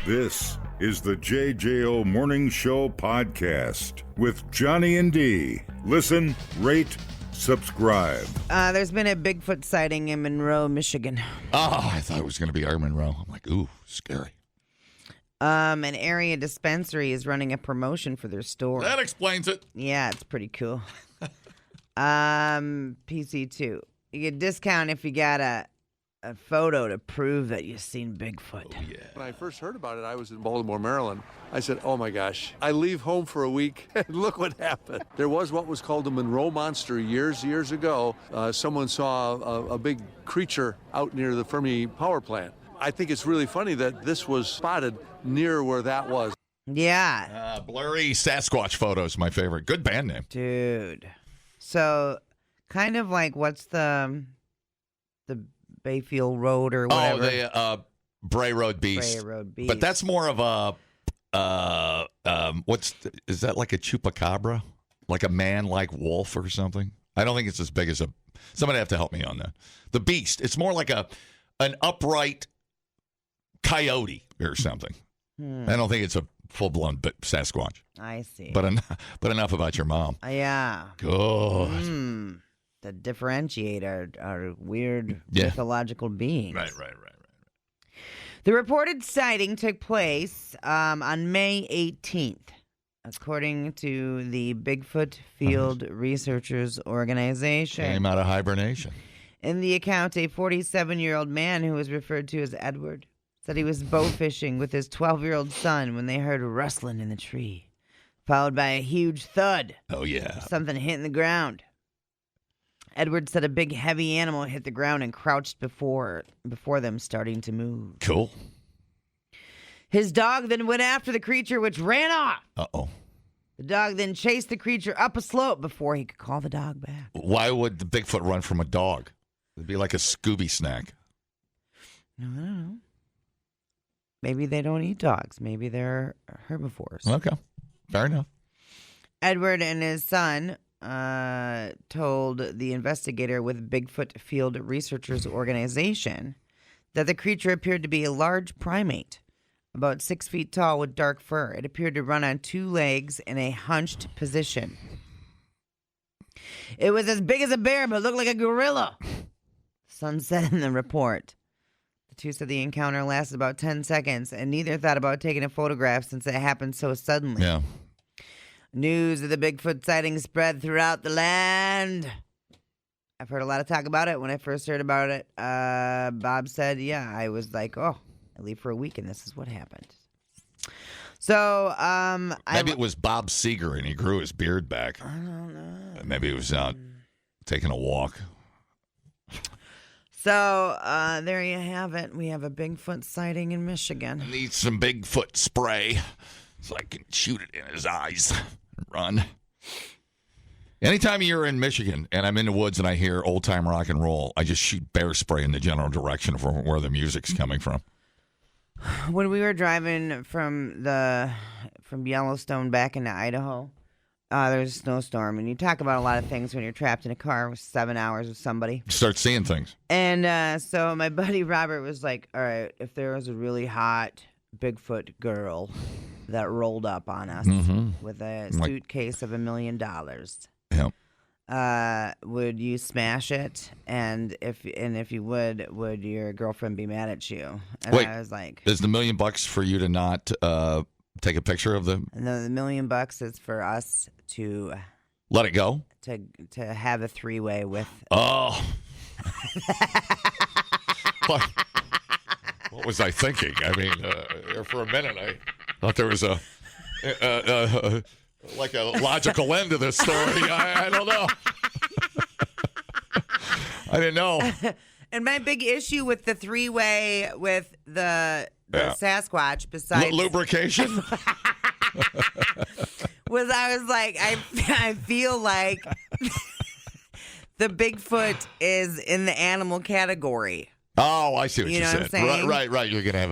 This is the JJO Morning Show podcast with Johnny and D. Listen, rate, subscribe. There's been a Bigfoot sighting in Monroe, Michigan. Oh, I thought it was going to be our Monroe. I'm like, ooh, scary. An area dispensary is running a promotion for their store. That explains it. Yeah, it's pretty cool. PC2. You get a discount if you got a photo to prove that you've seen Bigfoot. Oh, yeah. When I first heard about it, I was in Baltimore, Maryland. I said, oh my gosh, I leave home for a week, and look what happened. There was what was called the Monroe Monster years ago. Someone saw a big creature out near the Fermi power plant. I think it's really funny that this was spotted near where that was. Yeah. Blurry Sasquatch photos, my favorite. Good band name. Dude. So, kind of like, what's the Bayfield Road or whatever? Oh, the Bray Road Beast. Bray Road Beast. But that's more of a, is that like a chupacabra? Like a man-like wolf or something? I don't think it's as big as somebody have to help me on that. The Beast. It's more like an upright coyote or something. I don't think it's a full-blown Sasquatch. I see. But enough about your mom. Yeah. Good. To differentiate our weird mythological beings. Right. The reported sighting took place on May 18th, according to the Bigfoot Field Researchers Organization. Came out of hibernation. In the account, a 47-year-old man who was referred to as Edward said he was bow fishing with his 12-year-old son when they heard a rustling in the tree, followed by a huge thud. Oh, yeah. Something hitting the ground. Edward said a big, heavy animal hit the ground and crouched before them, starting to move. Cool. His dog then went after the creature, which ran off. Uh-oh. The dog then chased the creature up a slope before he could call the dog back. Why would the Bigfoot run from a dog? It'd be like a Scooby snack. I don't know. Maybe they don't eat dogs. Maybe they're herbivores. Okay. Fair enough. Edward and his son told the investigator with Bigfoot Field Researchers Organization that the creature appeared to be a large primate, about 6 feet tall with dark fur. It appeared to run on two legs in a hunched position. It was as big as a bear, but looked like a gorilla, son said in the report. The two said the encounter lasted about 10 seconds, and neither thought about taking a photograph since it happened so suddenly. Yeah. News of the Bigfoot sighting spread throughout the land. I've heard a lot of talk about it. When I first heard about it, Bob said, yeah, I was like, oh, I leave for a week, and this is what happened. So, maybe it was Bob Seger, and he grew his beard back. I don't know. Maybe he was out taking a walk. So, there you have it. We have a Bigfoot sighting in Michigan. I need some Bigfoot spray so I can shoot it in his eyes and run. Anytime you're in Michigan and I'm in the woods and I hear old-time rock and roll, I just shoot bear spray in the general direction of where the music's coming from. When we were driving from Yellowstone back into Idaho, there was a snowstorm, and you talk about a lot of things when you're trapped in a car with 7 hours with somebody. You start seeing things. And so my buddy Robert was like, all right, if there was a really hot Bigfoot girl that rolled up on us with a suitcase of $1 million, would you smash it? And if you would your girlfriend be mad at you? And wait, I was like, is the $1 million for you to not take a picture of them? No, the $1 million is for us to let it go, to have a three-way with. Oh. What was I thinking? I mean, for a minute, I thought there was like a logical end to this story. I don't know. I didn't know. And my big issue with the three-way with the Sasquatch, besides lubrication, was I was like, I feel like the Bigfoot is in the animal category. Oh, I see what you know said. What I'm saying? Right. You're gonna have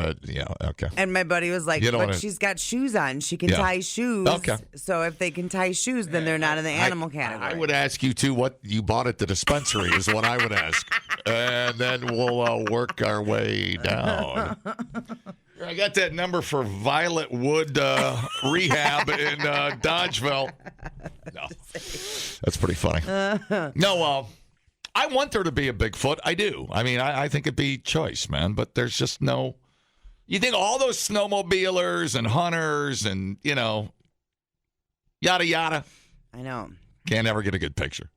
okay. And my buddy was like, but she's got shoes on. She can tie shoes. Okay. So if they can tie shoes, then they're not in the animal category. I would ask you too what you bought at the dispensary is what I would ask, and then we'll work our way down. I got that number for Violet Wood Rehab in Dodgeville. No, that's pretty funny. No, I want there to be a Bigfoot. I do. I mean, I think it'd be choice, man. But there's just no. You think all those snowmobilers and hunters and yada yada. I know. Can't ever get a good picture.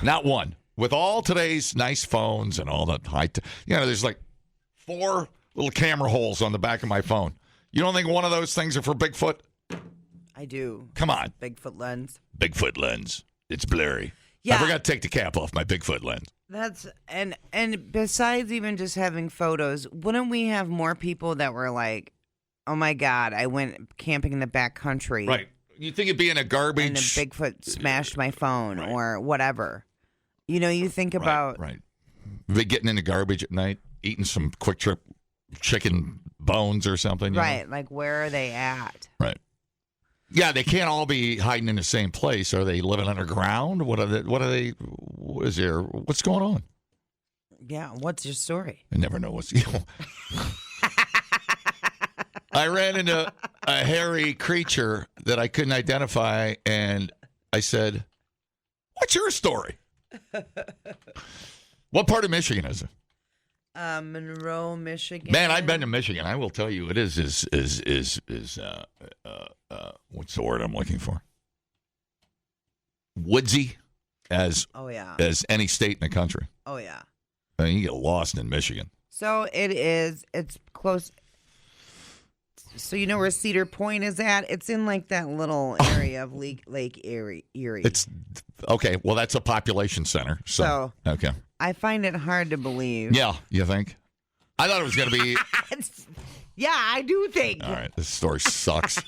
Not one. With all today's nice phones and all the there's like 4 little camera holes on the back of my phone. You don't think one of those things are for Bigfoot? I do. Come on. Bigfoot lens. Bigfoot lens. It's blurry. Yeah. I forgot to take the cap off my Bigfoot lens. That's and besides even just having photos, wouldn't we have more people that were like, "Oh my God, I went camping in the back country." Right. You think it'd be in a garbage. And a Bigfoot smashed my phone or whatever. You think about. Right. They getting in the garbage at night, eating some Quick Trip chicken bones or something. Right. Like, where are they at? Right. Yeah, they can't all be hiding in the same place. Are they living underground? What is there? What's going on? Yeah. What's your story? I never know what's. I ran into a hairy creature that I couldn't identify, and I said, "What's your story?" What part of Michigan is it? Monroe, Michigan. Man, I've been to Michigan. I will tell you, it is what's the word I'm looking for? Woodsy as any state in the country. Oh yeah. I mean, you get lost in Michigan. So it's close. So you know where Cedar Point is at? It's in like that little area of Lake Erie. It's okay. Well, that's a population center. So okay. I find it hard to believe. Yeah, you think? I thought it was going to be. Yeah, I do think. All right, this story sucks.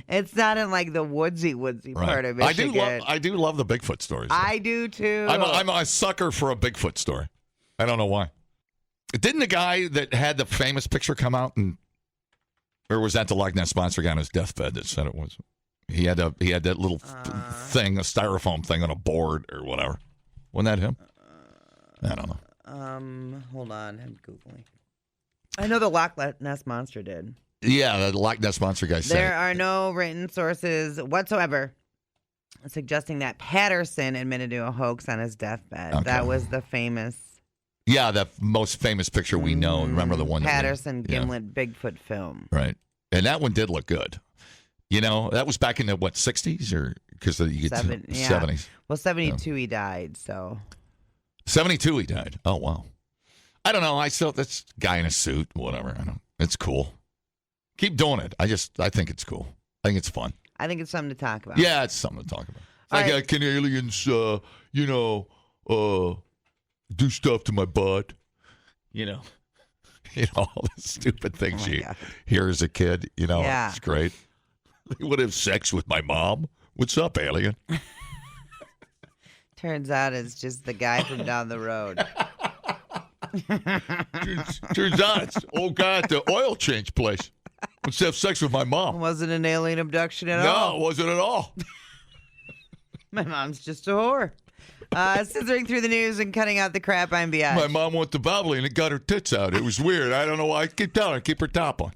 It's not in like the woodsy part of Michigan. I do love the Bigfoot stories. I do too. I'm a sucker for a Bigfoot story. I don't know why. Didn't the guy that had the famous picture come out or was that the Loch Ness Monster guy on his deathbed that said it was? He had that little thing, a styrofoam thing on a board or whatever. Wasn't that him? I don't know. Hold on, I'm Googling. I know the Loch Ness Monster did. Yeah, the Loch Ness Monster guy said there are no written sources whatsoever suggesting that Patterson admitted to a hoax on his deathbed. Okay. That was the famous. Yeah, the most famous picture we know. Remember the one? Patterson Gimlet Bigfoot film. Right. And that one did look good. That was back in the, 60s? Or because you get 70s. Well, 72 he died, so. 72 he died. Oh, wow. I don't know. I still, that's guy in a suit, whatever. It's cool. Keep doing it. I think it's cool. I think it's fun. I think it's something to talk about. Yeah, it's something to talk about. Like, can aliens, do stuff to my butt? All the stupid things you hear as a kid. It's great. They would have sex with my mom. What's up, alien? Turns out it's just the guy from down the road. Turns out it's old guy at the oil change place. Wants to have sex with my mom. It wasn't an alien abduction at all. No, it wasn't at all. My mom's just a whore. Scissoring through the news and cutting out the crap, I'm Biatch. My mom went to Bobley and it got her tits out. It was weird. I don't know why. I keep telling her, keep her top on.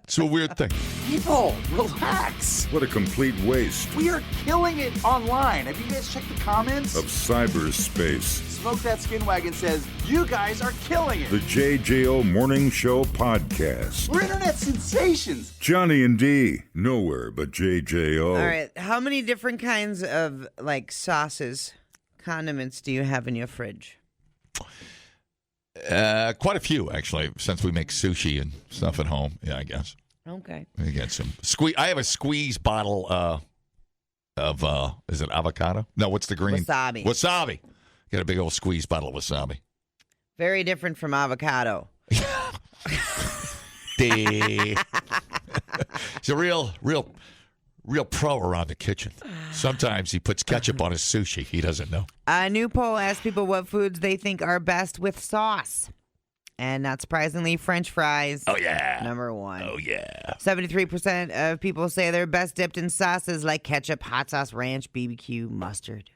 It's a weird thing. People, relax. What a complete waste We are killing it online. Have you guys checked the comments? of cyberspace. Smoke That Skin Wagon says, you guys are killing it. The JJO Morning Show Podcast. We're internet sensations. Johnny and D, nowhere but JJO. All right. How many different kinds of sauces, condiments do you have in your fridge? Quite a few, actually, since we make sushi and stuff at home. Yeah, I guess. Okay. We get some I have a squeeze bottle of is it avocado? No, what's the green? Wasabi. Got a big old squeeze bottle of wasabi. Very different from avocado. He's a real pro around the kitchen. Sometimes he puts ketchup on his sushi. He doesn't know. A new poll asked people what foods they think are best with sauce. And not surprisingly, French fries. Oh, yeah. Number one. Oh, yeah. 73% of people say they're best dipped in sauces like ketchup, hot sauce, ranch, BBQ, mustard.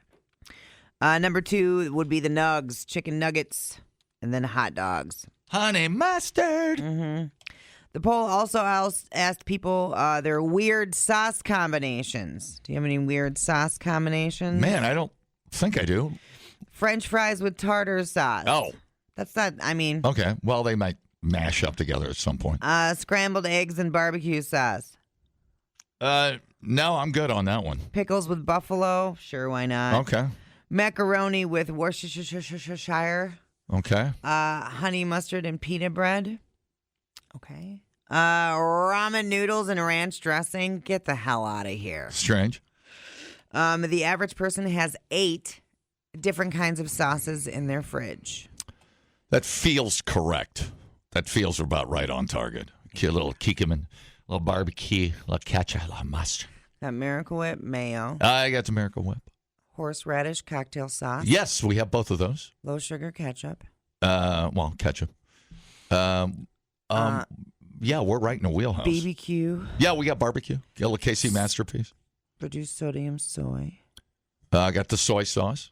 Number two would be the nugs, chicken nuggets, and then hot dogs. Honey mustard. The poll also asked people their weird sauce combinations. Do you have any weird sauce combinations? Man, I don't think I do. French fries with tartar sauce. Oh. That's not, I mean. Okay. Well, they might mash up together at some point. Scrambled eggs and barbecue sauce. No, I'm good on that one. Pickles with buffalo. Sure, why not? Okay. Macaroni with Worcestershire. Okay. Honey mustard and pita bread. Okay. Ramen noodles and ranch dressing. Get the hell out of here. Strange. The average person has 8 different kinds of sauces in their fridge. That feels correct. That feels about right on target. A little kikkoman, a little barbecue, a little ketchup, a little mustard. Got Miracle Whip mayo. I got the Miracle Whip. Horseradish cocktail sauce. Yes, we have both of those. Low sugar ketchup. Well, ketchup. Yeah, we're right in the wheelhouse. BBQ. Yeah, we got barbecue. Got a little KC Masterpiece. Reduced sodium soy. I got the soy sauce.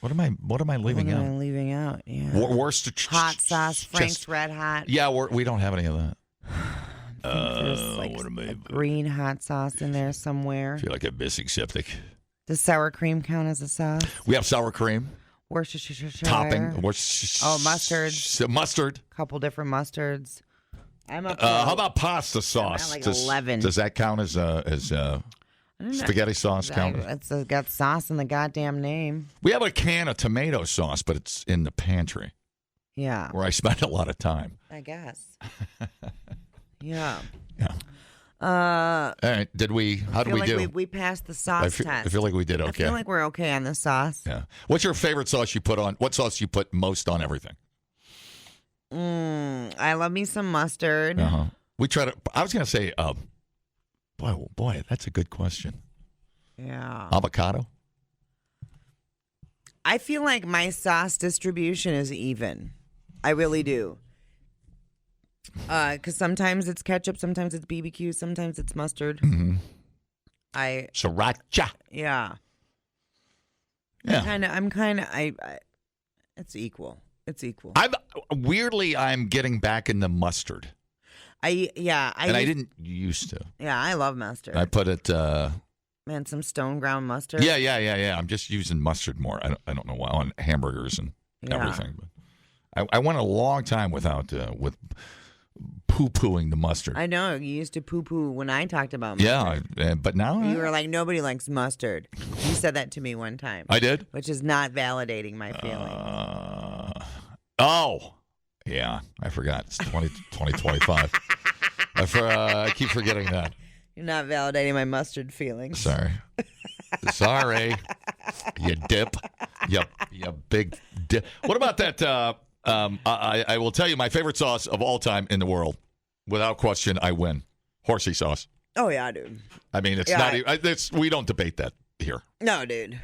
What am I leaving out? What am I leaving out? Yeah. Worcester Hot sauce, Frank's Red Hot. Yeah, we don't have any of that. There's like a green hot sauce in there somewhere. I feel like I'm missing septic. Does sour cream count as a sauce? We have sour cream. Worcestershire. Topping. Mustard. Mustard. Couple different mustards. I'm up. How about pasta sauce? I'm at like 11. Does that count as spaghetti sauce? Count? It's got sauce in the goddamn name. We have a can of tomato sauce, but it's in the pantry. Yeah. Where I spend a lot of time. I guess. Yeah. Yeah. All right. How did we do? We passed the sauce test. I feel like we did okay. I feel like we're okay on the sauce. Yeah. What's your favorite sauce you put on? What sauce you put most on everything? I love me some mustard. Uh-huh. I was going to say, boy, that's a good question. Yeah. Avocado? I feel like my sauce distribution is even. I really do. Because sometimes it's ketchup, sometimes it's BBQ, sometimes it's mustard. Mm-hmm. Sriracha. Yeah. Yeah. It's equal. It's equal. I'm getting back in the mustard. I didn't used to. Yeah, I love mustard. I put it. Man, some stone ground mustard. Yeah. I'm just using mustard more. I don't know why on hamburgers and everything. But I went a long time without with poo-pooing the mustard. I know you used to poo-poo when I talked about mustard. Yeah, but now you were like, nobody likes mustard. You said that to me one time. I did, which is not validating my feeling. Yeah, I forgot. It's 2025. I keep forgetting that. You're not validating my mustard feelings. Sorry. You dip. You big dip. What about that? I will tell you my favorite sauce of all time in the world. Without question, I win. Horsey sauce. Oh, yeah, dude. I mean, it's not even, we don't debate that here. No, dude.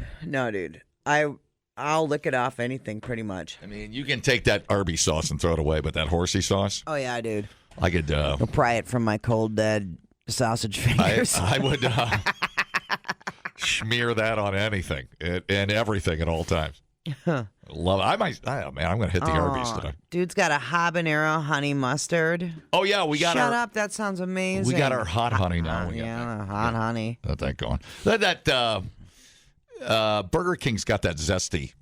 I'll lick it off anything pretty much. I mean, you can take that Arby's sauce and throw it away, but that horsey sauce? Oh, yeah, dude. I could... I'll pry it from my cold, dead sausage fingers. I would smear that on anything and everything at all times. Love it. I'm going to hit the Arby's today. Dude's got a habanero honey mustard. Oh, yeah, we got Shut up, that sounds amazing. We got our hot honey now. Hot honey. Got that going. Burger King's got that zesty.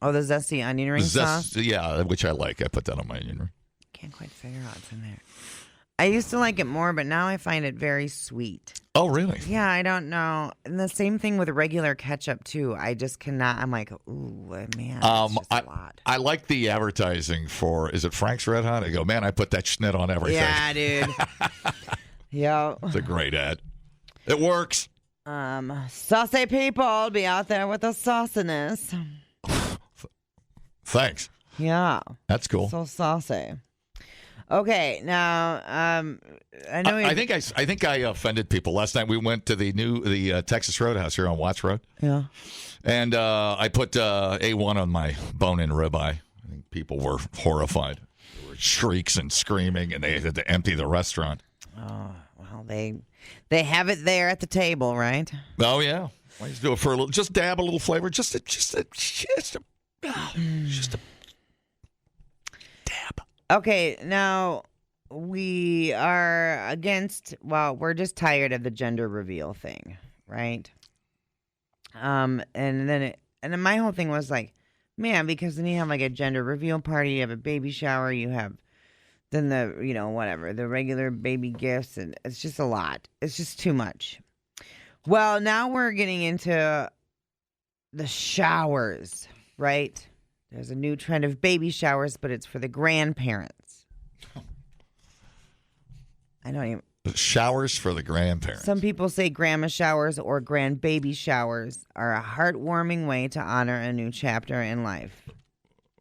Oh, the zesty onion ring sauce? Yeah, which I like. I put that on my onion ring. Can't quite figure out what's in there. I used to like it more, but now I find it very sweet. Oh, really? Yeah, I don't know. And the same thing with regular ketchup, too. I just cannot. I'm like, ooh, man, that's just a lot. I like the advertising for, is it Frank's Red Hot? I go, man, I put that schnit on everything. Yeah, dude. Yeah. It's a great ad. It works. Saucy people be out there with the sauciness. Thanks. Yeah. That's cool. So saucy. Okay, now I know. I think I offended people last night. We went to the Texas Roadhouse here on Watts Road. Yeah. And I put A1 on my bone-in ribeye. I think people were horrified. There were shrieks and screaming, and they had to empty the restaurant. Oh well, they have it there at the table, right? Oh yeah. Why just do it for a little? Just dab a little flavor. Just a dab. Okay, now we are against. Well, we're just tired of the gender reveal thing, right? And then my whole thing was like, man, because then you have like a gender reveal party, you have a baby shower, you have then the whatever the regular baby gifts, and it's just a lot. It's just too much. Well, now we're getting into the showers, right? There's a new trend of baby showers, but it's for the grandparents. I don't even. Showers for the grandparents. Some people say grandma showers or grandbaby showers are a heartwarming way to honor a new chapter in life.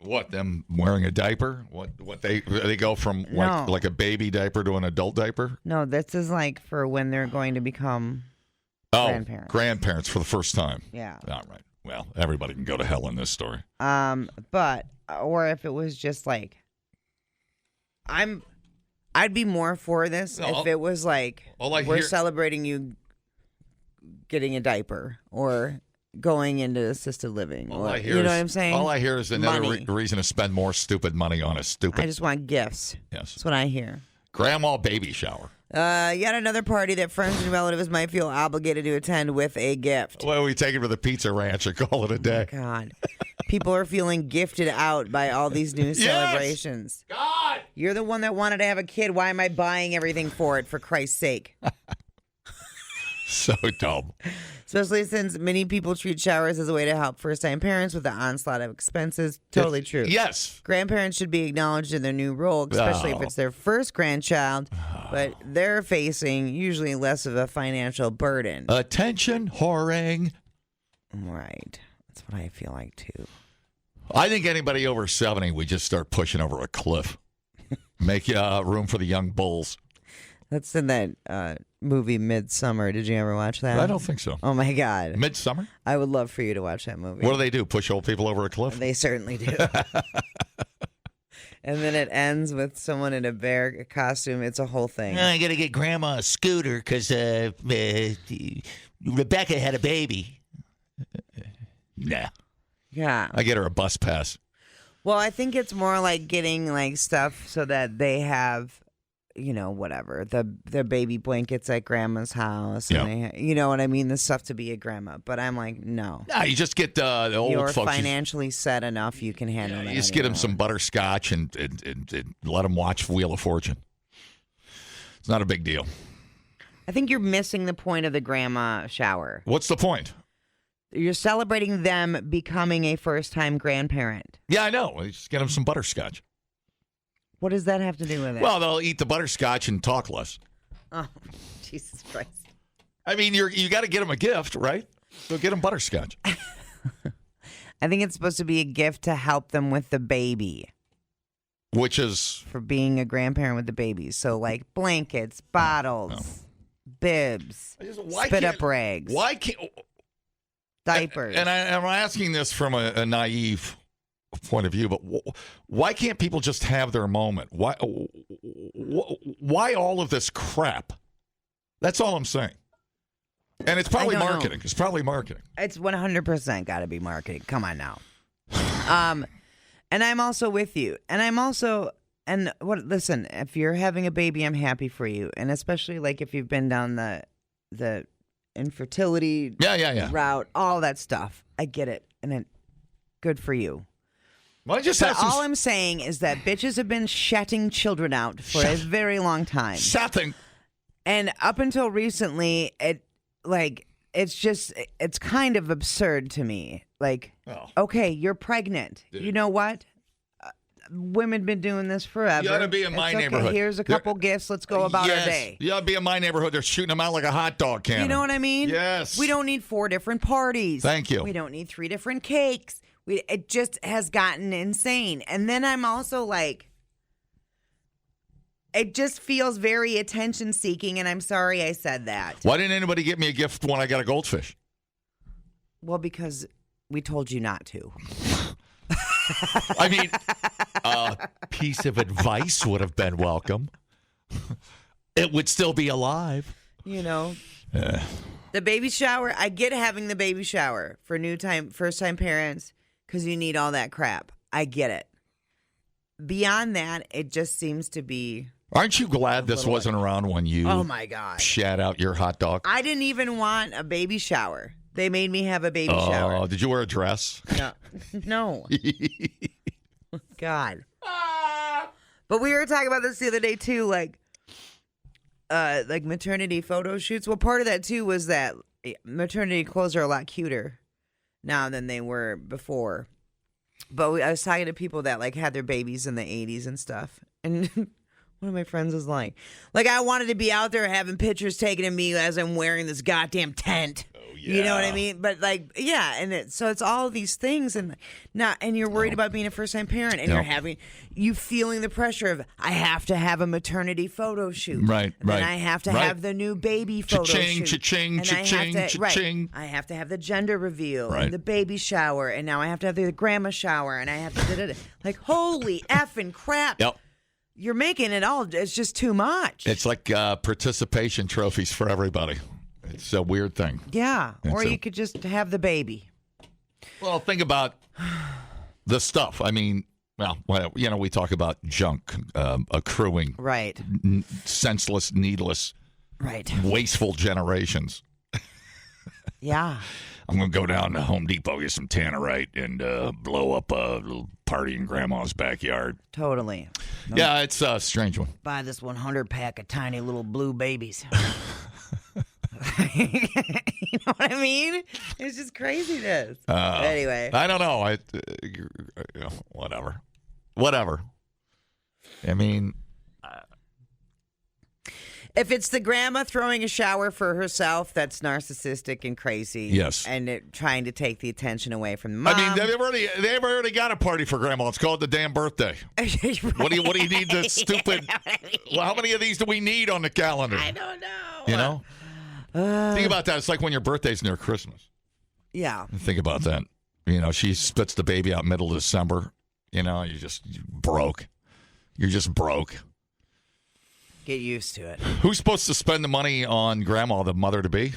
What, them wearing a diaper? What they go from like a baby diaper to an adult diaper? No, this is like for when they're going to become grandparents. Grandparents for the first time. Yeah. All right. Well, everybody can go to hell in this story. But or if it was just like I'd be more for this if it was like we're celebrating you getting a diaper or going into assisted living. You know what I'm saying? All I hear is another reason to spend more stupid money on a stupid. I just want gifts. Yes. That's what I hear. Grandma baby shower. Yet another party that friends and relatives might feel obligated to attend with a gift. Well, we take it to the pizza ranch and call it a day. God. People are feeling gifted out by all these new celebrations. God! You're the one that wanted to have a kid. Why am I buying everything for it, for Christ's sake? So dumb. Especially since many people treat showers as a way to help first-time parents with the onslaught of expenses. Totally true. Yes. Grandparents should be acknowledged in their new role, especially if it's their first grandchild, but they're facing usually less of a financial burden. Attention whoring. Right. That's what I feel like, too. I think anybody over 70, we just start pushing over a cliff. Make room for the young bulls. That's in that movie Midsummer. Did you ever watch that? I don't think so. Oh, my God. Midsummer? I would love for you to watch that movie. What do? Push old people over a cliff? They certainly do. And then it ends with someone in a bear costume. It's a whole thing. I got to get Grandma a scooter because Rebecca had a baby. Nah. Yeah. I get her a bus pass. Well, I think it's more like getting like stuff so that they have, whatever, the baby blankets at grandma's house. And they, what I mean? The stuff to be a grandma. But I'm like, no. No, you just get the old You're folks. financially set enough, you can handle that. You just get them some butterscotch and let them watch Wheel of Fortune. It's not a big deal. I think you're missing the point of the grandma shower. What's the point? You're celebrating them becoming a first-time grandparent. Yeah, I know. You just get them some butterscotch. What does that have to do with it? Well, they'll eat the butterscotch and talk less. Oh, Jesus Christ. I mean, you got to get them a gift, right? So get them butterscotch. I think it's supposed to be a gift to help them with the baby. Which is? For being a grandparent with the baby. So, like, blankets, bottles, bibs, spit-up rags. Why can't... Diapers. And I'm asking this from a naive point of view, but why can't people just have their moment? Why all of this crap? That's all I'm saying. And it's probably marketing. It's probably marketing. It's 100% got to be marketing. Come on now. And I'm also with you. Listen, if you're having a baby, I'm happy for you. And especially like if you've been down the infertility route, all that stuff. I get it. And good for you. Well, all I'm saying is that bitches have been shutting children out for a very long time. Shutting. And up until recently, it's kind of absurd to me. Like, okay, you're pregnant. Dude. You know what? Women been doing this forever. You ought to be in my neighborhood. Here's a couple gifts. Let's go about our day. You ought to be in my neighborhood. They're shooting them out like a hot dog cannon. You know what I mean? Yes. We don't need 4 different parties. Thank you. We don't need 3 different cakes. It just has gotten insane. And then I'm also like, it just feels very attention-seeking, and I'm sorry I said that. Why didn't anybody get me a gift when I got a goldfish? Well, because we told you not to. I mean, a piece of advice would have been welcome. It would still be alive. The baby shower, I get having the baby shower for first-time parents because you need all that crap. I get it. beyond that, it just seems to be. Aren't you glad this wasn't around when you Oh my God. shat out your hot dog? I didn't even want a baby shower. They made me have a baby shower. Oh, did you wear a dress? No. God. But we were talking about this the other day too, like maternity photo shoots. Well, part of that too was that maternity clothes are a lot cuter now than they were before. But I was talking to people that like had their babies in the 80s and stuff, and one of my friends was like, I wanted to be out there having pictures taken of me as I'm wearing this goddamn tent. You know what I mean? But and so it's all these things, and you're worried about being a first-time parent, and you feeling the pressure of I have to have a maternity photo shoot, right? And I have to have the new baby photo shoot, cha-ching, I have to have the gender reveal, and the baby shower, and now I have to have the grandma shower, and I have to like holy effing crap! Yep. You're making it all. It's just too much. It's like participation trophies for everybody. It's a weird thing. Yeah. Or you could just have the baby. Well, think about the stuff. I mean, we talk about junk accruing. Right. Senseless, needless. Right. Wasteful generations. Yeah. I'm going to go down to Home Depot, get some Tannerite, and blow up a little party in Grandma's backyard. Totally. Yeah, it's a strange one. Buy this 100-pack of tiny little blue babies. You know what I mean? It's just craziness. Anyway. I don't know. Whatever. I mean... If it's the grandma throwing a shower for herself, that's narcissistic and crazy. Yes. And trying to take the attention away from the mom. I mean, they've already got a party for Grandma. It's called the damn birthday. Right. What do you need the stupid... Well, how many of these do we need on the calendar? I don't know. You know? Think about that. It's like when your birthday's near Christmas. Yeah. Think about that. She spits the baby out middle of December. You're broke. You're just broke. Get used to it. Who's supposed to spend the money on Grandma, the mother-to-be?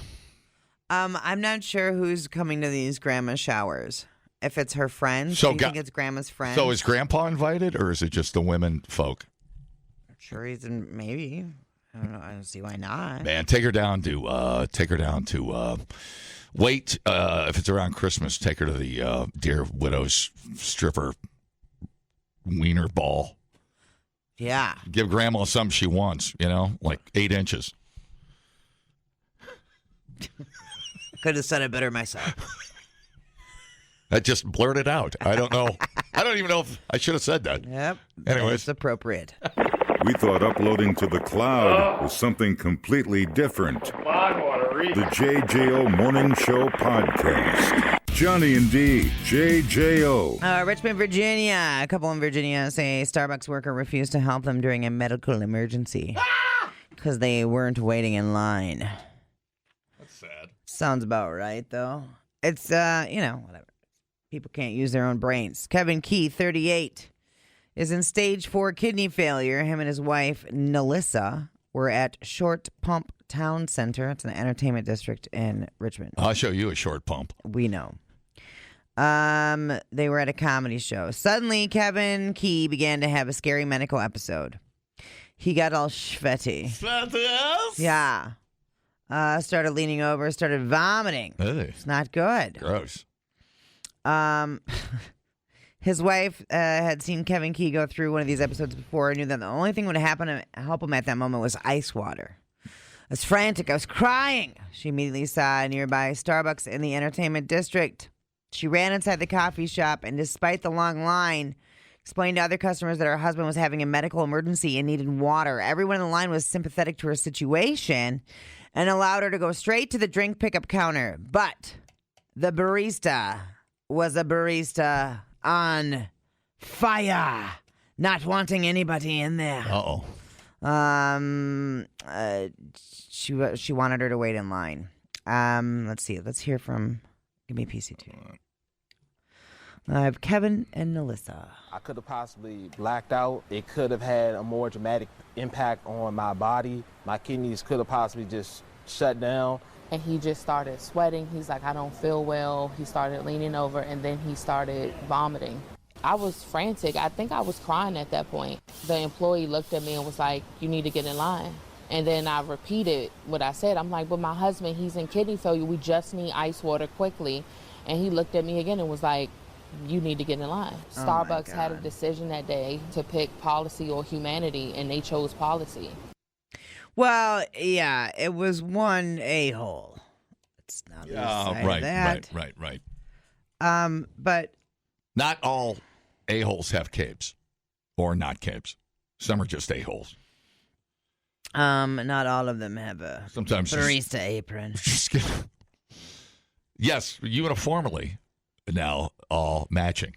I'm not sure who's coming to these grandma showers. If it's her friends, do you think it's grandma's friends? So is Grandpa invited, or is it just the women folk? I'm sure he's in. Maybe. I don't know. I don't see why not. Man, take her down to wait. If it's around Christmas, take her to the Dear Widow's stripper wiener ball. Yeah. Give Grandma something she wants, like 8 inches. Could have said it better myself. I just blurted out. I don't know. I don't even know if I should have said that. Yep. Anyways. It's appropriate. We thought uploading to the cloud was something completely different. The JJO Morning Show Podcast. Johnny and D, JJO. Richmond, Virginia. A couple in Virginia say Starbucks worker refused to help them during a medical emergency because they weren't waiting in line. That's sad. Sounds about right, though. It's, whatever. People can't use their own brains. Kevin Key, 38, is in stage 4 kidney failure. Him and his wife, Nelissa, were at Short Pump Town Center. It's an entertainment district in Richmond. I'll show you a short pump. We know. They were at a comedy show. Suddenly, Kevin Key began to have a scary medical episode. He got all sweaty. Yeah. Started leaning over, started vomiting. Hey. It's not good. Gross. His wife had seen Kevin Key go through one of these episodes before and knew that the only thing would happen to help him at that moment was ice water. I was frantic. I was crying. She immediately saw a nearby Starbucks in the entertainment district. She ran inside the coffee shop and, despite the long line, explained to other customers that her husband was having a medical emergency and needed water. Everyone in the line was sympathetic to her situation and allowed her to go straight to the drink pickup counter. But the barista was a barista on fire, not wanting anybody in there. Uh-oh. She wanted her to wait in line. Let's see. Let's hear from. Give me PC2. I have Kevin and Nelissa. I could have possibly blacked out. It could have had a more dramatic impact on my body. My kidneys could have possibly just shut down. And he just started sweating. He's like, I don't feel well. He started leaning over, and then he started vomiting. I was frantic. I think I was crying at that point. The employee looked at me and was like, you need to get in line. And then I repeated what I said. I'm like, but my husband, he's in kidney failure. We just need ice water quickly. And he looked at me again and was like, you need to get in line. Starbucks had a decision that day to pick policy or humanity, and they chose policy. Well, yeah, it was one a-hole. It's not Right. But not all a-holes have capes or not capes. Some are just a-holes. not all of them have a Sometimes barista apron. Yes, uniformly now all matching.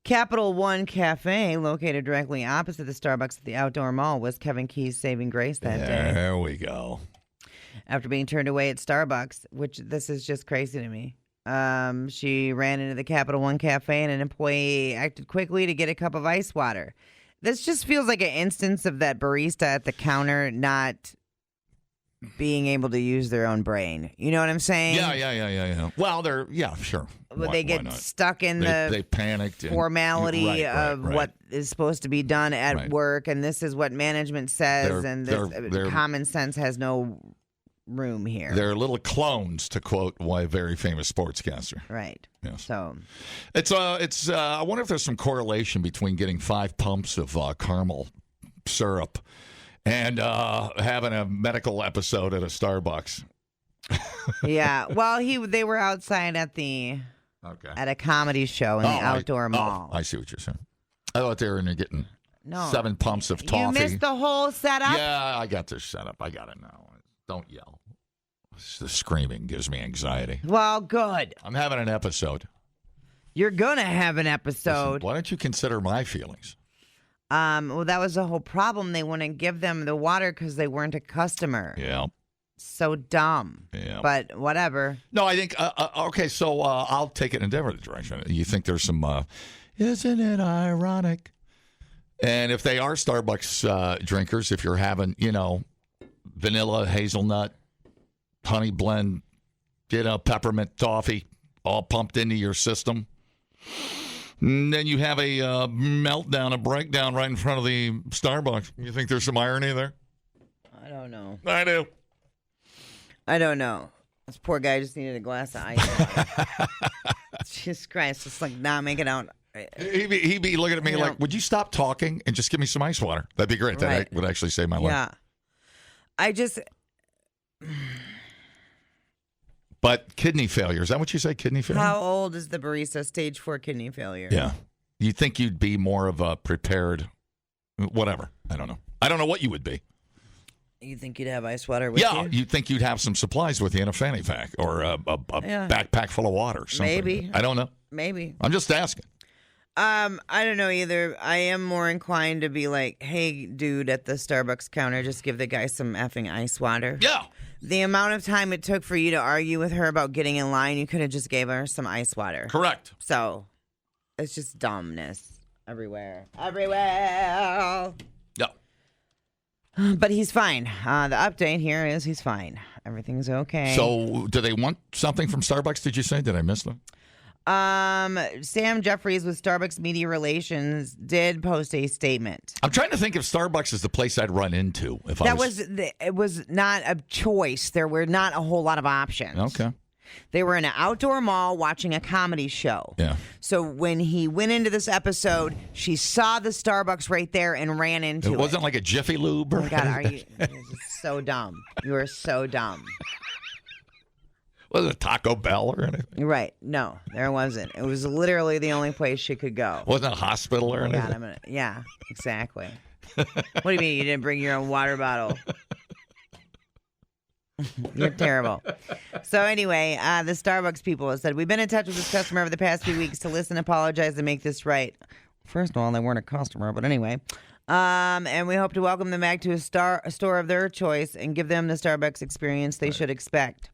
Capital One Cafe, located directly opposite the Starbucks at the Outdoor Mall, was Kevin Key's saving grace that day. There we go. After being turned away at Starbucks, which this is just crazy to me. She ran into the Capital One Cafe and an employee acted quickly to get a cup of ice water. This just feels like an instance of that barista at the counter not being able to use their own brain. You know what I'm saying? Yeah. Well, sure. They get stuck in they panicked formality of what is supposed to be done at work, and this is what management says, and common sense has no room here. They're little clones, to quote a very famous sportscaster. Right. Yes. So it's I wonder if there's some correlation between getting 5 pumps of caramel syrup and having a medical episode at a Starbucks. Yeah. Well, they were outside at at a comedy show in the outdoor mall. I see what you're saying. I thought they were in there getting 7 pumps of toffee. You missed the whole setup? Yeah, I got this setup. I got it now. Don't yell. The screaming gives me anxiety. Well, good. I'm having an episode. You're going to have an episode. Listen, why don't you consider my feelings? Well, that was the whole problem. They wouldn't give them the water because they weren't a customer. Yeah. So dumb. Yeah. But whatever. No, I think, okay, so I'll take it in a different direction. You think there's some, isn't it ironic? And if they are Starbucks drinkers, if you're having, vanilla, hazelnut, honey blend, peppermint toffee all pumped into your system, and then you have a meltdown, a breakdown right in front of the Starbucks. You think there's some irony there? I don't know. I do. I don't know. This poor guy just needed a glass of ice. Jesus Christ, just like not making out. He'd be looking at me like, would you stop talking and just give me some ice water? That'd be great. That would actually save my life. Yeah. But kidney failure, is that what you say, kidney failure? How old is the barista? Stage 4 kidney failure. Yeah. You think you'd be more of a prepared, whatever. I don't know. I don't know what you would be. You think you'd have ice water with you? Yeah, you'd think you'd have some supplies with you in a fanny pack or a backpack full of water. Something. Maybe. I don't know. Maybe. I'm just asking. I don't know either. I am more inclined to be like, hey, dude, at the Starbucks counter, just give the guy some effing ice water. Yeah. The amount of time it took for you to argue with her about getting in line, you could have just gave her some ice water. Correct. So, it's just dumbness everywhere. Everywhere. Yeah. But he's fine. The update here is he's fine. Everything's okay. So, do they want something from Starbucks, did you say? Did I miss them? Sam Jeffries with Starbucks Media Relations did post a statement. I'm trying to think if Starbucks is the place I'd run into if it was not a choice. There were not a whole lot of options. Okay. They were in an outdoor mall watching a comedy show. Yeah. So when he went into this episode, she saw the Starbucks right there and ran into it. It wasn't like a Jiffy Lube? Oh my God, you're so dumb. You are so dumb. Was it a Taco Bell or anything? Right. No, there wasn't. It was literally the only place she could go. Wasn't a hospital or anything? God, yeah, exactly. What do you mean you didn't bring your own water bottle? You're terrible. So anyway, the Starbucks people have said, we've been in touch with this customer over the past few weeks to listen, apologize, and make this right. First of all, they weren't a customer, but anyway. And we hope to welcome them back to a store of their choice and give them the Starbucks experience they should expect.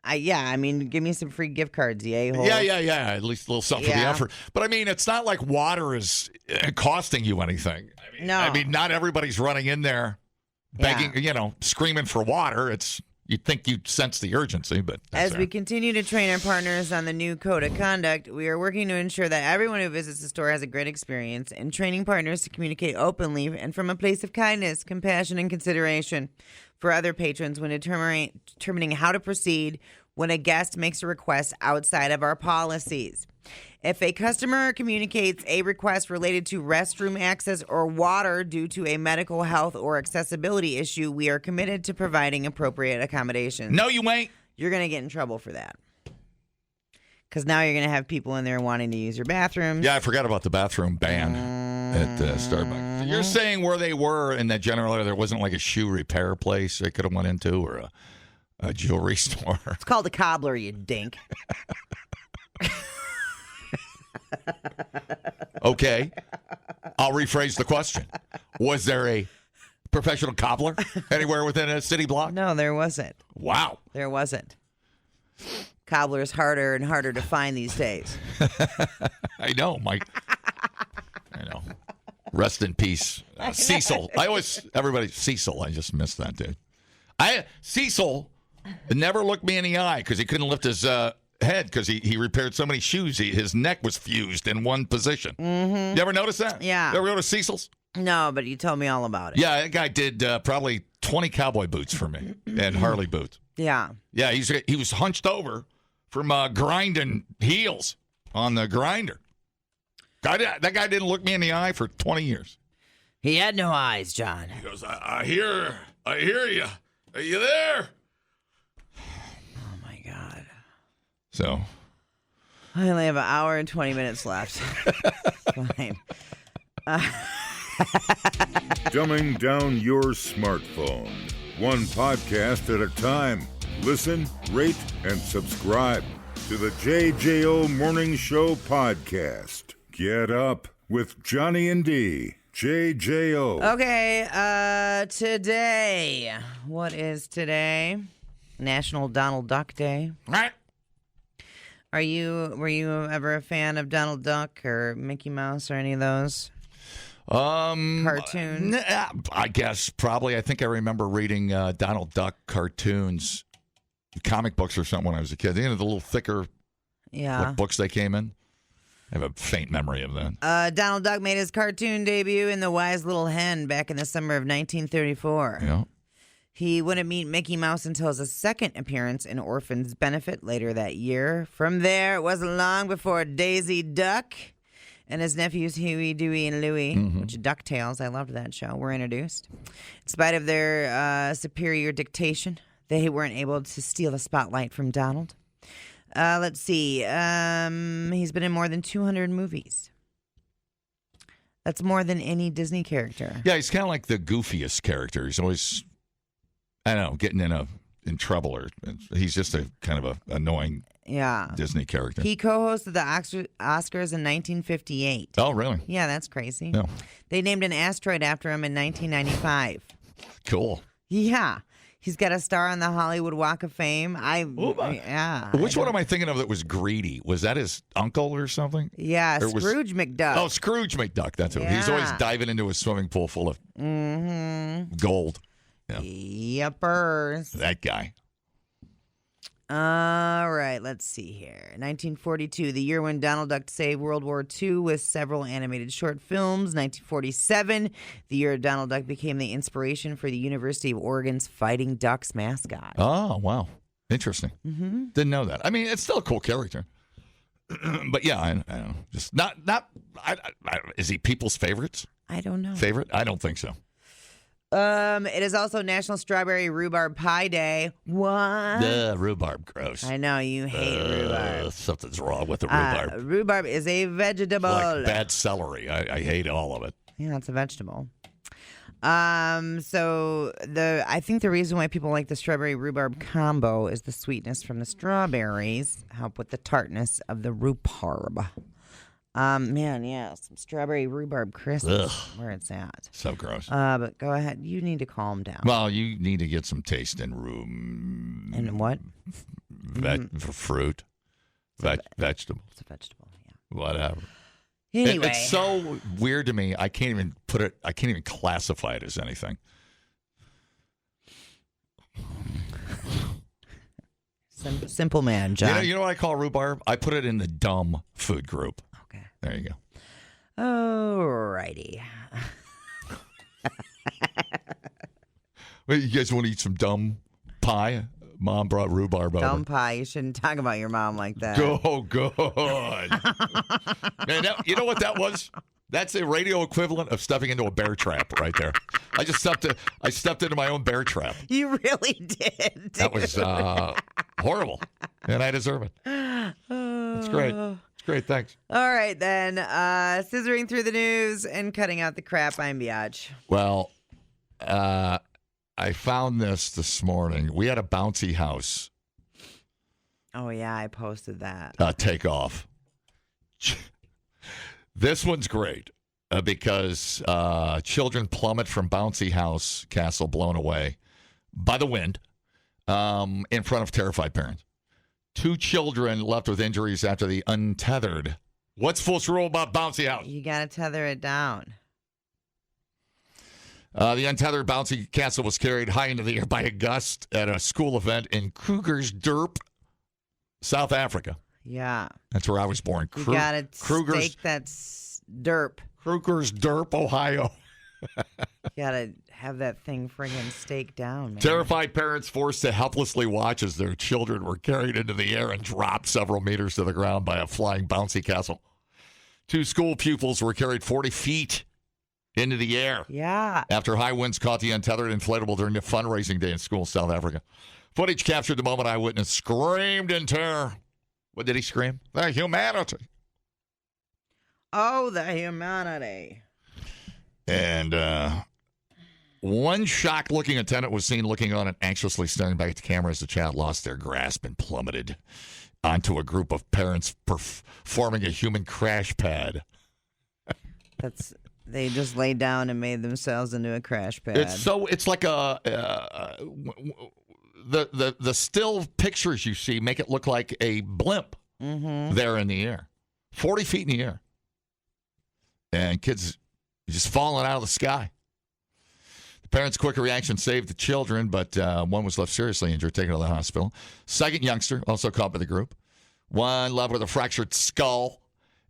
Give me some free gift cards, you a-hole. Yeah. At least a little something for the effort. But I mean, it's not like water is costing you anything. No. I mean, not everybody's running in there begging, screaming for water. It's You'd think you'd sense the urgency, but that's As we continue to train our partners on the new code of conduct, we are working to ensure that everyone who visits the store has a great experience and training partners to communicate openly and from a place of kindness, compassion, and consideration for other patrons when determining how to proceed when a guest makes a request outside of our policies. If a customer communicates a request related to restroom access or water due to a medical, health, or accessibility issue, we are committed to providing appropriate accommodations. No, you ain't. You're going to get in trouble for that. Because now you're going to have people in there wanting to use your bathrooms. Yeah, I forgot about the bathroom ban at Starbucks. You're saying where they were in that general area, there wasn't like a shoe repair place they could have went into or a jewelry store. It's called a cobbler, you dink. Okay. I'll rephrase the question. Was there a professional cobbler anywhere within a city block? No, there wasn't. Wow. There wasn't. Cobbler's harder and harder to find these days. I know, Mike. I know. Rest in peace, Cecil. Cecil. I just missed that, dude. Cecil never looked me in the eye because he couldn't lift his head because he repaired so many shoes. His neck was fused in one position. Mm-hmm. You ever notice that? Yeah. You ever go to Cecil's? No, but you told me all about it. Yeah, that guy did probably 20 cowboy boots for me and Harley boots. Yeah. Yeah, he was hunched over from grinding heels on the grinder. That guy didn't look me in the eye for 20 years. He had no eyes, John. He goes, I hear you. Are you there? Oh, my God. So. I only have an hour and 20 minutes left. Fine. Dumbing down your smartphone. One podcast at a time. Listen, rate, and subscribe to the JJO Morning Show podcast. Get up with Johnny and D. JJO. Okay, today. What is today? National Donald Duck Day. Right. Were you ever a fan of Donald Duck or Mickey Mouse or any of those? Cartoons? I guess probably. I think I remember reading Donald Duck cartoons, comic books or something when I was a kid. You know, the little thicker books they came in. I have a faint memory of that. Donald Duck made his cartoon debut in The Wise Little Hen back in the summer of 1934. Yeah. He wouldn't meet Mickey Mouse until his second appearance in Orphan's Benefit later that year. From there, it wasn't long before Daisy Duck and his nephews Huey, Dewey, and Louie, which DuckTales, I loved that show, were introduced. In spite of their superior dictation, they weren't able to steal the spotlight from Donald. Let's see. He's been in more than 200 movies. That's more than any Disney character. Yeah, he's kind of like the goofiest character. He's always, I don't know, getting in trouble. Or he's just a kind of a annoying Disney character. He co-hosted the Oscars in 1958. Oh, really? Yeah, that's crazy. No. They named an asteroid after him in 1995. Cool. Yeah. He's got a star on the Hollywood Walk of Fame. Which one am I thinking of that was greedy? Was that his uncle or something? Yeah, Scrooge McDuck. Oh, Scrooge McDuck. That's who. Yeah. He's always diving into a swimming pool full of gold. Yeah. Yuppers. That guy. All right, let's see here. 1942, the year when Donald Duck saved World War II with several animated short films. 1947, the year Donald Duck became the inspiration for the University of Oregon's Fighting Ducks mascot. Oh, wow. Interesting. Mm-hmm. Didn't know that. I mean, it's still a cool character. But yeah, I don't know. Just not is he people's favorites? I don't know. Favorite? I don't think so. It is also National Strawberry Rhubarb Pie Day. What? Rhubarb, gross. I know, you hate rhubarb. Something's wrong with the rhubarb. Rhubarb is a vegetable. Like bad celery. I hate all of it. Yeah, it's a vegetable. So I think the reason why people like the strawberry rhubarb combo is the sweetness from the strawberries help with the tartness of the rhubarb. Some strawberry rhubarb crisp. Where it's at. So gross. But go ahead. You need to calm down. Well, you need to get some taste in room. And what? Fruit. Vegetable. It's a vegetable, yeah. Whatever. Anyway. It's so weird to me. I can't even classify it as anything. Simple man, John. You know what I call rhubarb? I put it in the dumb food group. Okay. There you go. Alrighty. Wait, you guys want to eat some dumb pie? Mom brought rhubarb over. Dumb pie. You shouldn't talk about your mom like that. Oh, good. Man, you know what that was? That's the radio equivalent of stepping into a bear trap right there. I stepped into my own bear trap. You really did. Dude. That was horrible, and I deserve it. It's great. It's great. Thanks. All right, then. Scissoring through the news and cutting out the crap. I'm Biatch. Well, I found this morning. We had a bouncy house Oh, yeah, I posted that. take off. This one's great because children plummet from bouncy house castle blown away by the wind in front of terrified parents. 2 children left with injuries after the untethered. What's Fool's rule about bouncy house? You got to tether it down. The untethered bouncy castle was carried high into the air by a gust at a school event in Krugersdorp, South Africa. Yeah. That's where I was born. You got to stake that derp. Krugersdorp, Ohio. You got to have that thing friggin' staked down, man. Terrified parents forced to helplessly watch as their children were carried into the air and dropped several meters to the ground by a flying bouncy castle. 2 school pupils were carried 40 feet into the air. Yeah. After high winds caught the untethered inflatable during a fundraising day in school, South Africa. Footage captured the moment eyewitness screamed in terror. What did he scream? The humanity. Oh, the humanity. And one shocked-looking attendant was seen looking on and anxiously staring back at the camera as the child lost their grasp and plummeted onto a group of parents forming a human crash pad. They just laid down and made themselves into a crash pad. It's like the still pictures you see make it look like a blimp there in the air, 40 feet in the air, and kids just falling out of the sky. The parents' quick reaction saved the children, but one was left seriously injured, taken to the hospital. Second youngster also caught by the group. One left with a fractured skull,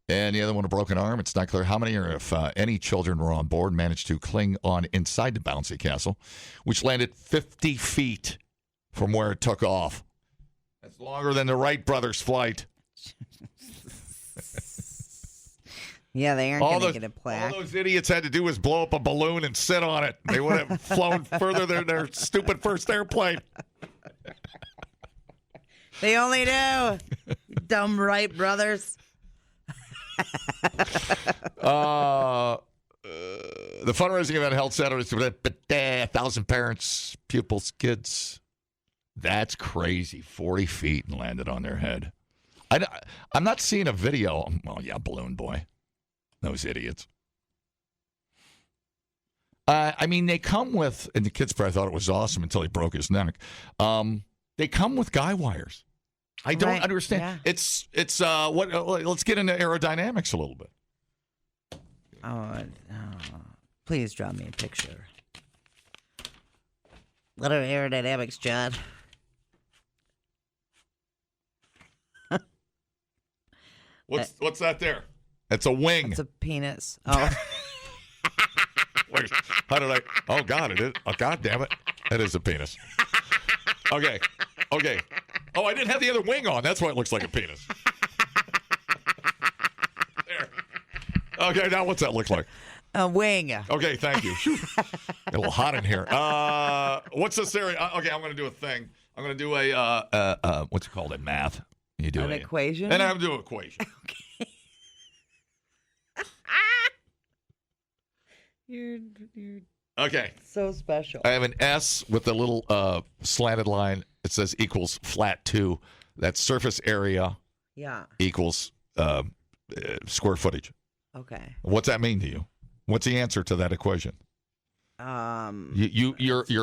and the other one a broken arm. It's not clear how many or if any children were on board, managed to cling on inside the bouncy castle, which landed 50 feet from where it took off. That's longer than the Wright Brothers flight. Yeah, they aren't going to get a plaque. All those idiots had to do was blow up a balloon and sit on it. They would have flown further than their stupid first airplane. They only do. You dumb Wright Brothers. The fundraising event held Saturday with 1,000 parents, pupils, kids. That's crazy. 40 feet and landed on their head. I'm not seeing a video. Well, yeah, Balloon Boy. Those idiots. I mean, they come with, and the kids probably thought it was awesome until he broke his neck. They come with guy wires. I don't understand. Yeah. It's what? Let's get into aerodynamics a little bit. Please draw me a picture. What are aerodynamics, John? What's that there? It's a wing. It's a penis. Oh. Wait, how did I? Oh, God, it is. Oh, God damn it. That is a penis. Okay. Oh, I didn't have the other wing on. That's why it looks like a penis. There. Okay, now what's that look like? A wing. Okay, thank you. A little hot in here. What's this area? Okay, I'm going to do a thing. I'm going to do a, what's it called in math? You do an equation? And I'm doing an equation. Okay. You're Okay. so special. I have an S with a little slanted line. It says equals flat 2. That surface area equals square footage. Okay. What's that mean to you? What's the answer to that equation? Your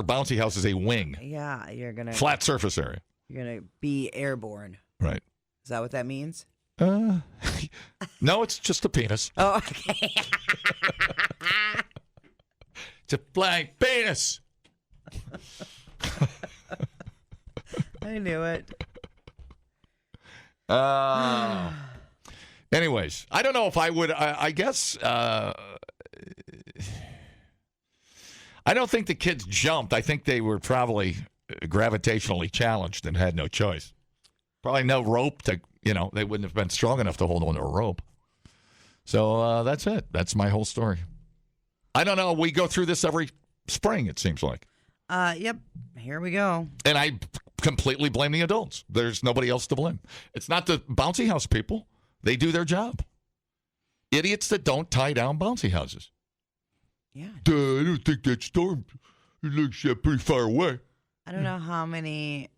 bouncy house is a wing. Yeah, you're gonna flat surface area. You're gonna be airborne. Right. Is that what that means? No, it's just a penis. Oh, okay. It's a flying penis. I knew it. Anyways, I don't know if I would. I guess I don't think the kids jumped. I think they were probably gravitationally challenged and had no choice. Probably no rope to, they wouldn't have been strong enough to hold on to a rope. So that's it. That's my whole story. I don't know. We go through this every spring, it seems like. Yep. Here we go. And I completely blame the adults. There's nobody else to blame. It's not the bouncy house people. They do their job. Idiots that don't tie down bouncy houses. Yeah. I don't think that storm looks pretty far away. I don't know how many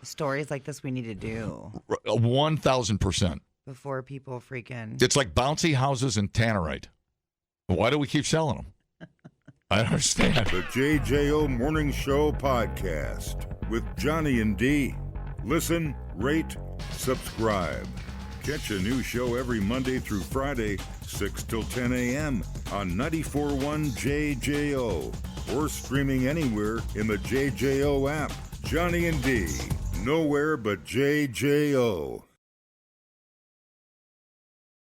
stories like this we need to do 1,000%. before people freaking. It's like bouncy houses and tannerite. Why do we keep selling them? I don't understand. The JJO Morning Show podcast with Johnny and D. Listen, rate, subscribe. Catch a new show every Monday through Friday, 6 till 10 a.m. on 94.1 JJO or streaming anywhere in the JJO app. Johnny and D, nowhere but JJO.